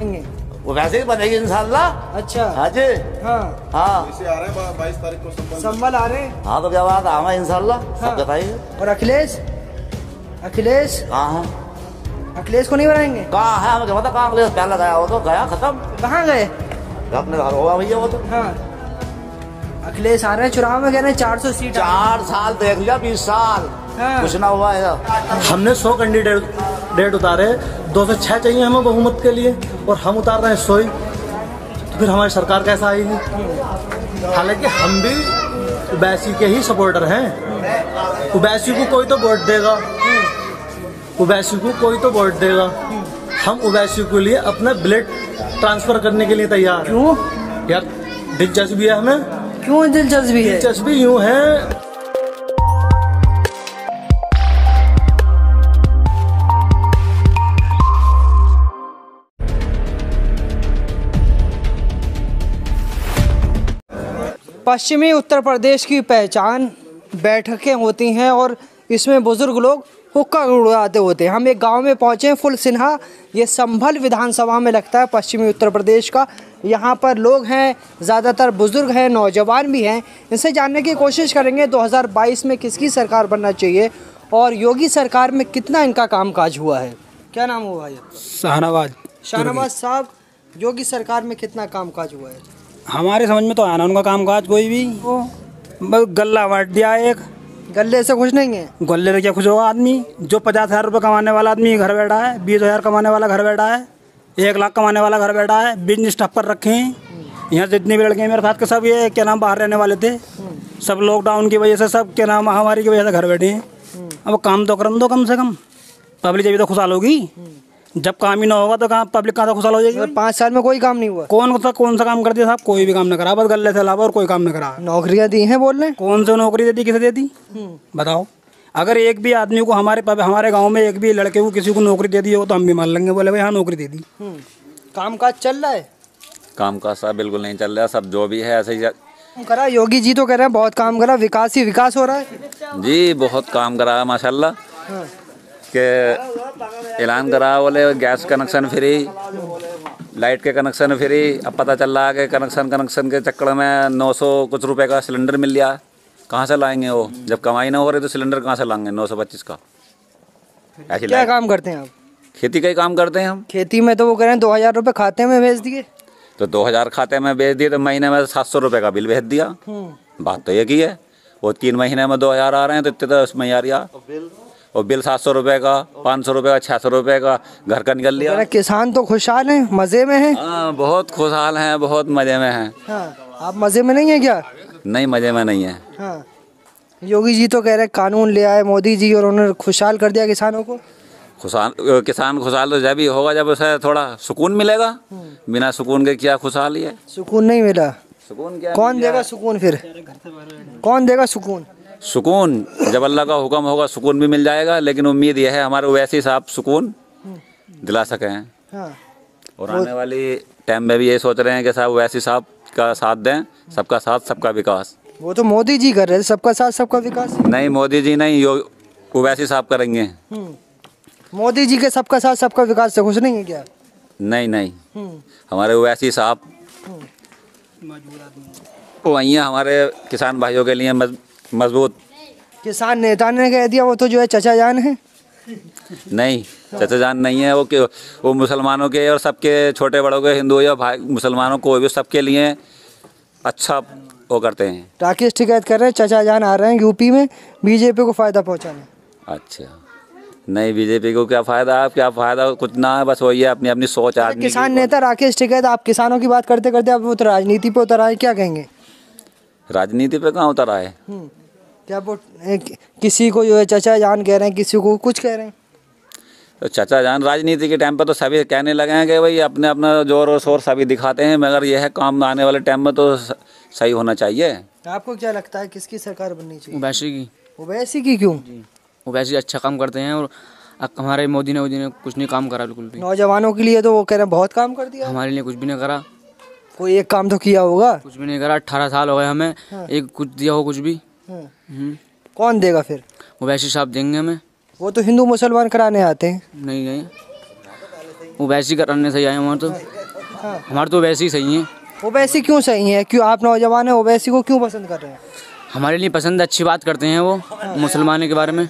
वो वैसे ही बनेगी इंशाल्लाह। अच्छा हाँ जी। हाँ हाँ इसे आ रहे हैं 22 तारीख को संबल आ रहे हैं। हाँ तो क्या बात है इंशाल्लाह। हाँ। सब बताइए। और अखिलेश कहाँ है? अखिलेश को नहीं बनाएंगे? कहाँ है? हमें पता कहाँ अखिलेश पहले गया, वो तो गया खत्म। कहाँ गए? अपने घर होगा भैया वो तो। हाँ अखिलेश आ रहे हैं चुनाव में, कह रहे हैं 400 सीट। 4 साल देख लिया, 20 साल हाँ। कुछ ना हुआ है। हमने 100 कैंडिडेट उतारे, 206 चाहिए हमें बहुमत के लिए और हम उतार रहे हैं 100 ही, तो फिर हमारी सरकार कैसा आएगी? हालांकि हम भी ओवैसी के ही सपोर्टर हैं। ओवैसी को कोई तो वोट देगा, ओवैसी को कोई तो वोट देगा। हम ओवैसी के लिए अपना ब्लड ट्रांसफर करने के लिए तैयार। क्यों यार दिलचस्पी है हमें। क्यों दिलचस्पी है? दिलचस्पी यूँ है, पश्चिमी उत्तर प्रदेश की पहचान बैठकें होती हैं और इसमें बुजुर्ग लोग हुक्का उड़ाते होते हैं। हम एक गांव में पहुंचे हैं, फुल सिन्हा, ये संभल विधानसभा में लगता है पश्चिमी उत्तर प्रदेश का। यहाँ पर लोग हैं, ज़्यादातर बुजुर्ग हैं, नौजवान भी हैं। इनसे जानने की कोशिश करेंगे 2022 में किसकी सरकार बनना चाहिए और योगी सरकार में कितना इनका कामकाज हुआ है। क्या नाम हुआ भाई? शाहनवाज साहब, योगी सरकार में कितना कामकाज हुआ है? हमारे समझ में तो आना उनका कामकाज कोई भी बस गल्ला बांट दिया। एक गले से खुश नहीं है? गल्ले से क्या खुश होगा आदमी? जो 50,000 रुपये कमाने वाला आदमी घर बैठा है, 20,000 कमाने वाला घर बैठा है, 1 लाख कमाने वाला घर बैठा है, बिजनेस ठप पर रखे हैं। यहाँ जितने भी लड़के मेरे साथ के सब ये क्या नाम बाहर रहने वाले थे, सब लॉकडाउन की वजह से, सब क्या नाम महामारी की वजह से घर बैठे हैं। अब काम तो करन दो कम से कम, पब्लिक जब तो खुशहाल होगी। जब काम ही ना होगा तो कहाँ पब्लिक कहाँ खुशहाल हो जाएगी? 5 साल में कोई काम नहीं हुआ। कौन सा काम कर दिया साहब? कोई भी काम नहीं करा, बस गले से अलावा और कोई काम नहीं करा। नौकरियां दी हैं बोल रहे हैं। कौन सी नौकरी दे दी, किसे दे दी बताओ? अगर एक भी आदमी को हमारे गांव में एक भी लड़के को किसी को नौकरी दे दी हो तो हम भी मान लेंगे, बोले भाई हाँ नौकरी दे दी। कामकाज चल रहा है? कामकाज साहब बिल्कुल नहीं चल रहा, सब जो भी है ऐसे ही करा। योगी जी तो कह रहे हैं बहुत काम करा, विकास ही विकास हो रहा है। जी, बहुत काम करा माशाल्लाह। के ऐलान करा, बोले गैस कनेक्शन फ्री, लाइट के कनेक्शन फ्री। अब पता चल रहा है कि कनेक्शन के चक्कर में 900 कुछ रुपए का सिलेंडर मिल गया। कहाँ से लाएंगे वो? जब कमाई ना हो रही तो सिलेंडर कहाँ से लाएंगे 925 का? ऐसे क्या काम करते हैं आप? खेती का ही काम करते हैं हम। खेती में तो वो कह रहे हैं 2,000 रुपये खाते में भेज दिए। तो 2,000 खाते में भेज दिए तो महीने में 700 रुपये का बिल भेज दिया। बात तो एक ही है। वो 3 महीने में 2,000 आ रहे हैं तो इतने तो उसमें यार और बिल 700 रुपये का, 500 रुपये का, 600 रुपये का घर का निकल लिया। किसान तो खुशहाल हैं, मज़े में हैं। हाँ, बहुत खुशहाल हैं, बहुत मज़े में हैं। हाँ, आप मज़े में नहीं है क्या? नहीं, मज़े में नहीं है। हाँ, योगी जी तो कह रहे हैं कानून ले आए मोदी जी और उन्होंने खुशहाल कर दिया किसानों को। किसान खुशहाल तो जब ही होगा जब उसे थोड़ा सुकून मिलेगा। बिना सुकून के क्या खुशहाली है? सुकून नहीं मिला। सुकून क्या? कौन देगा सुकून फिर? कौन देगा सुकून? सुकून जब अल्लाह का हुक्म होगा सुकून भी मिल जाएगा, लेकिन उम्मीद यह है हमारे ओवैसी साहब सुकून दिला सके हैं। हाँ। और आने वाली टाइम में भी ये सोच रहे हैं कि साहब ओवैसी साहब का साथ दें। सबका साथ सबका विकास। वो तो मोदी जी कर रहे हैं, सबका साथ सबका विकास। नहीं, मोदी जी नहीं, ओवैसी साहब करेंगे। मोदी जी के सबका साथ सबका विकास से खुश नहीं है क्या? नहीं, हमारे ओवैसी साहब वही है हमारे किसान भाइयों के लिए मजबूत। किसान नेता ने कह दिया वो तो जो है चचा जान है। नहीं, चचा जान नहीं है वो मुसलमानों के और सबके, छोटे बड़ों के, हिंदू या भाई मुसलमानों को भी सबके लिए अच्छा वो करते हैं। राकेश टिकैत कर रहे हैं चचा जान आ रहे हैं यूपी में बीजेपी को फायदा पहुंचाने। अच्छा, नहीं, बीजेपी को क्या फायदा? आप क्या फायदा? कुछ ना है, बस वही है अपनी अपनी सोच आदमी। किसान नेता राकेश टिकैत, आप किसानों की बात करते करते अब वो तो राजनीति पे उतर आए, क्या कहेंगे? राजनीति पे कहाँ उतर आए? क्या वो किसी को जो है चचा जान कह रहे हैं, किसी को कुछ कह रहे हैं। तो चचा जान राजनीति के टाइम पे तो सभी कहने लगे हैं कि भाई अपने अपना जोर और शोर सभी दिखाते हैं, मगर यह है काम आने वाले टाइम में तो सही होना चाहिए। आपको क्या लगता है किसकी सरकार बननी चाहिए? ओवैसी की। ओवैसी की क्यों? ओवैसी अच्छा काम करते हैं और हमारे मोदी ने कुछ नहीं काम करा बिल्कुल भी। नौजवानों के लिए तो वो कह रहे हैं बहुत काम कर दिया। हमारे लिए कुछ भी नहीं करा। कोई एक काम तो किया होगा? कुछ भी नहीं करा। 18 साल हो गए हमें। हाँ। एक कुछ दिया हो कुछ भी? कौन देगा फिर? ओवैसी साहब देंगे हमें। वो तो हिंदू मुसलमान कराने आते हैं। नहीं, वैसे ही करने सही आए हमारे तो वैसे ही सही हैं। ओवैसी क्यों सही है? क्यों आप नौजवान हैं ओवैसी को क्यों पसंद कर रहे हैं? हमारे लिए पसंद, अच्छी बात करते हैं वो मुसलमानों के बारे में।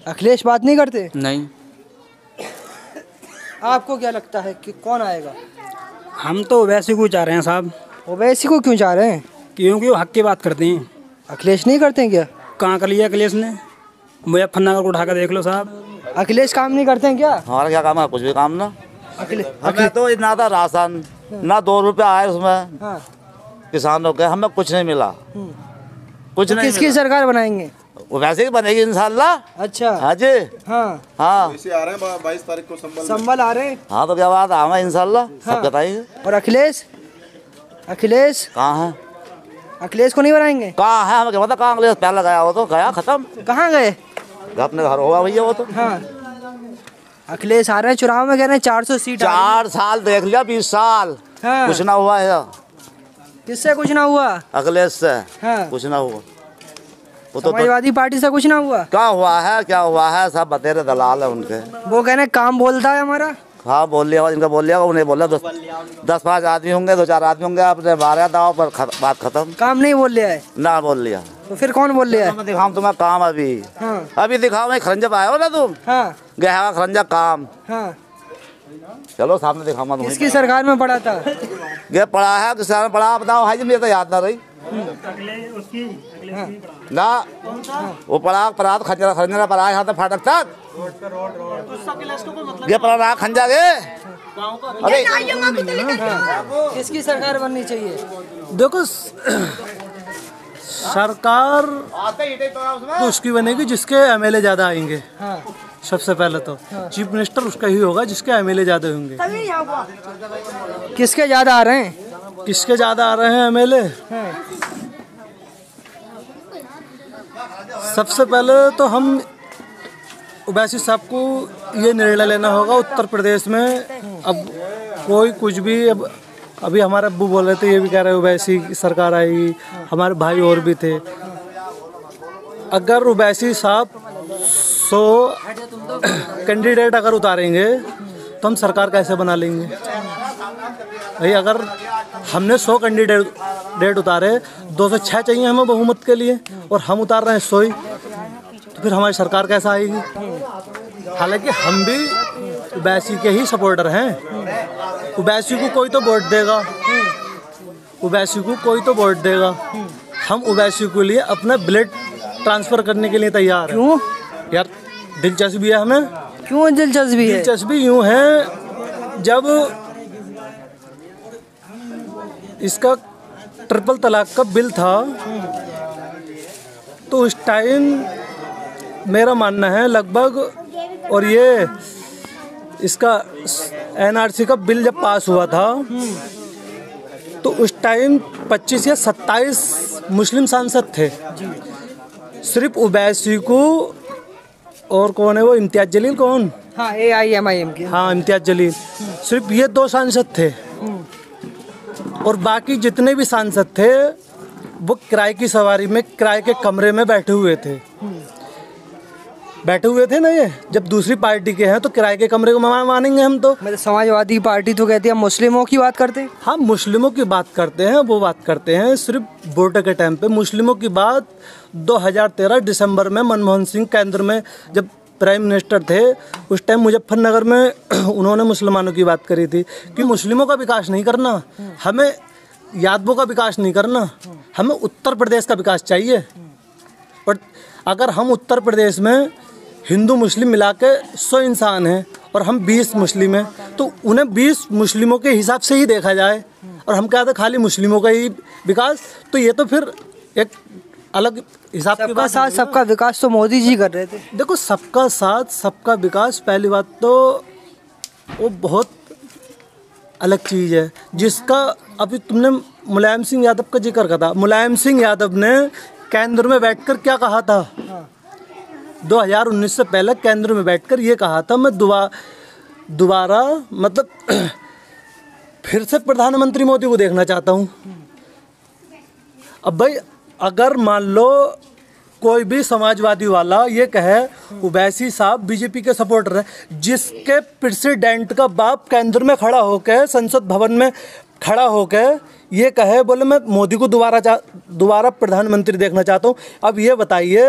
अखिलेश बात नहीं करते? नहीं। आपको क्या लगता है कि कौन आएगा? हम तो ओवैसी को चाह रहे हैं साहब। ओवैसी को क्यों चाह रहे हैं? क्योंकि वो हक की बात करते हैं। अखिलेश नहीं करते हैं क्या? कहाँ कर लिया अखिलेश ने? मुजफ्फरनगर को उठा कर देख लो साहब। अखिलेश काम नहीं करते हैं क्या? हमारा क्या काम है? कुछ भी काम ना। अखिलेश हमें तो ना था राशन, ना 2 रुपए आए उसमें हाँ। किसानों के, हमें कुछ नहीं मिला, कुछ तो नहीं किसकी मिला। सरकार बनाएंगे? वो वैसे ही बनेगी इंशाल्लाह। अच्छा हाँ जी। हाँ हाँ इसे आ रहे हैं 22 तारीख को संभल में। संभल आ रहे हैं। हाँ तो क्या बात है, हमें इंशाल्लाह सब बताइए। और अखिलेश? अखिलेश कहाँ है? अखिलेश को नहीं बनाएंगे? कहाँ है? हमें क्या पता कहाँ अखिलेश पहले गया, वो तो गया खत्म। कहाँ गए? अपने घर होगा भैया वो तो। हाँ अखिलेश आ रहे हैं चुनाव में, कह रहे हैं 400 सीट आ रही 4 साल देख लिया, 20 साल हाँ। कुछ ना हुआ है। है। किससे कुछ ना हुआ? अखिलेश से हाँ। कुछ ना हुआ। वो तो समाजवादी पार्टी से कुछ ना हुआ? क्या हुआ है, क्या हुआ है, सब बतेरे दलाल है उनके। वो कह रहे हैं काम बोलता है हमारा। हाँ बोल लिया, इनका बोल लिया, उन्हें बोला 10-5 आदमी होंगे, 2-4 आदमी होंगे, आपने 12 दाव पर बात खत्म। काम नहीं बोल लिया है ना बोल लिया तो फिर कौन बोल लिया है? मैं दिखाऊं तुम्हें काम अभी। हाँ अभी दिखाओ, मैं खरंजा आए हो ना तुम, हाँ गया खरंजा काम। हाँ। चलो सामने दिखाऊंगा तुम्हें। किसकी सरकार में पड़ा था? ये पढ़ा है, किसान पढ़ा, बताओ भाई जी, मुझे तो याद ना रही ना। वो पढ़ा तो खंजरा पढ़ा है, यहाँ तो फाटक तक ये पढ़ा खंजा गे। अरे किसकी सरकार बननी चाहिए? देखो सरकार तो उसकी बनेगी जिसके एमएलए ज़्यादा आएंगे। हाँ सबसे पहले तो चीफ मिनिस्टर उसका ही होगा जिसके एमएलए ज़्यादा होंगे। किसके ज्यादा आ रहे हैं? किसके ज़्यादा आ रहे हैं एमएलए? सबसे पहले तो हम ओवैसी साहब को ये निर्णय लेना होगा उत्तर प्रदेश में। अब कोई कुछ भी, अब अभी हमारे अब्बू बोल रहे थे, ये भी कह रहे ओवैसी की सरकार आएगी, हमारे भाई और भी थे। अगर ओवैसी साहब 100 कैंडिडेट अगर उतारेंगे तो हम सरकार कैसे बना लेंगे भाई? अगर हमने 100 कैंडिडेट उतारे, 206 चाहिए हमें बहुमत के लिए, और हम उतार रहे हैं 100 ही, तो फिर हमारी सरकार कैसा आएगी? हालांकि हम भी ओवैसी के ही सपोर्टर हैं। ओवैसी को कोई तो वोट देगा, ओवैसी को कोई तो वोट देगा। हम ओवैसी के लिए अपना ब्लड ट्रांसफ़र करने के लिए तैयार हैं। क्यों यार दिलचस्पी है हमें। क्यों दिलचस्पी है? दिलचस्पी यूँ है, जब इसका ट्रिपल तलाक का बिल था तो उस टाइम मेरा मानना है लगभग, और ये इसका एनआरसी का बिल जब पास हुआ था तो उस टाइम 25 या 27 मुस्लिम सांसद थे। सिर्फ ओवैसी को, और कौन है वो, इम्तियाज जलील, कौन? हाँ AIMIM की। हाँ इम्तियाज जलील, सिर्फ ये 2 सांसद थे, और बाकी जितने भी सांसद थे वो किराए की सवारी में, किराए के कमरे में बैठे हुए थे ना। ये जब दूसरी पार्टी के हैं तो किराए के कमरे को मानेंगे हम तो? मतलब समाजवादी पार्टी तो कहती है हम मुस्लिमों की बात करते हैं। हम मुस्लिमों की बात करते हैं, वो बात करते हैं सिर्फ वोटर के टाइम पे। मुस्लिमों की बात 2013 दिसंबर में मनमोहन सिंह केंद्र में जब प्राइम मिनिस्टर थे, उस टाइम मुजफ्फरनगर में उन्होंने मुसलमानों की बात करी थी कि मुस्लिमों का विकास नहीं करना, हमें यादवों का विकास नहीं करना, हमें उत्तर प्रदेश का विकास चाहिए। और अगर हम उत्तर प्रदेश में हिंदू मुस्लिम मिला के 100 इंसान हैं और हम 20 मुस्लिम हैं, तो उन्हें 20 मुस्लिमों के हिसाब से ही देखा जाए, और हम कहते खाली मुस्लिमों का ही विकास, तो ये तो फिर एक अलग हिसाब की सबका बात साथ होगी ना। सबका विकास तो मोदी जी कर रहे थे। देखो सबका साथ सबका विकास, पहली बात तो वो बहुत अलग चीज़ है, जिसका अभी तुमने मुलायम सिंह यादव का जिक्र करा था। मुलायम सिंह यादव ने केंद्र में बैठकर क्या कहा था? 2019 से पहले केंद्र में बैठकर ये कहा था, मैं दोबारा मतलब फिर से प्रधानमंत्री मोदी को देखना चाहता हूँ। अब भाई अगर मान लो कोई भी समाजवादी वाला ये कहे ओवैसी साहब बीजेपी के सपोर्टर है, जिसके प्रेसिडेंट का बाप केंद्र में खड़ा होकर संसद भवन में खड़ा होकर ये कहे बोले मैं मोदी को दोबारा प्रधानमंत्री देखना चाहता हूँ। अब ये बताइए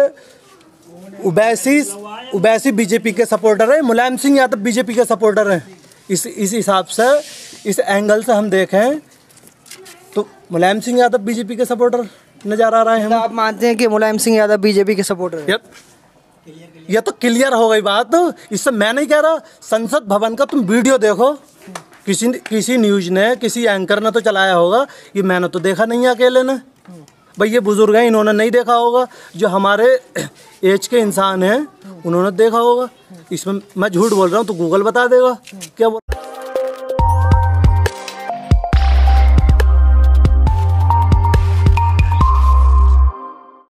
ओवैसी बीजेपी के सपोर्टर है, मुलायम सिंह यादव बीजेपी के सपोर्टर हैं। इस हिसाब से, इस एंगल से हम देखें तो मुलायम सिंह यादव बीजेपी के सपोर्टर नजर आ रहे हैं। आप मानते हैं कि मुलायम सिंह यादव बीजेपी के सपोर्टर है? ये तो क्लियर हो गई बात। इससे मैं नहीं कह रहा, संसद भवन का तुम वीडियो देखो, किसी न्यूज ने, किसी एंकर ने तो चलाया होगा, ये मैंने तो देखा नहीं है अकेले ने। भाई ये बुजुर्ग हैं, इन्होंने नहीं देखा होगा, जो हमारे एज के इंसान हैं उन्होंने देखा होगा। इसमें मैं झूठ बोल रहा हूँ तो गूगल बता देगा क्या बोल।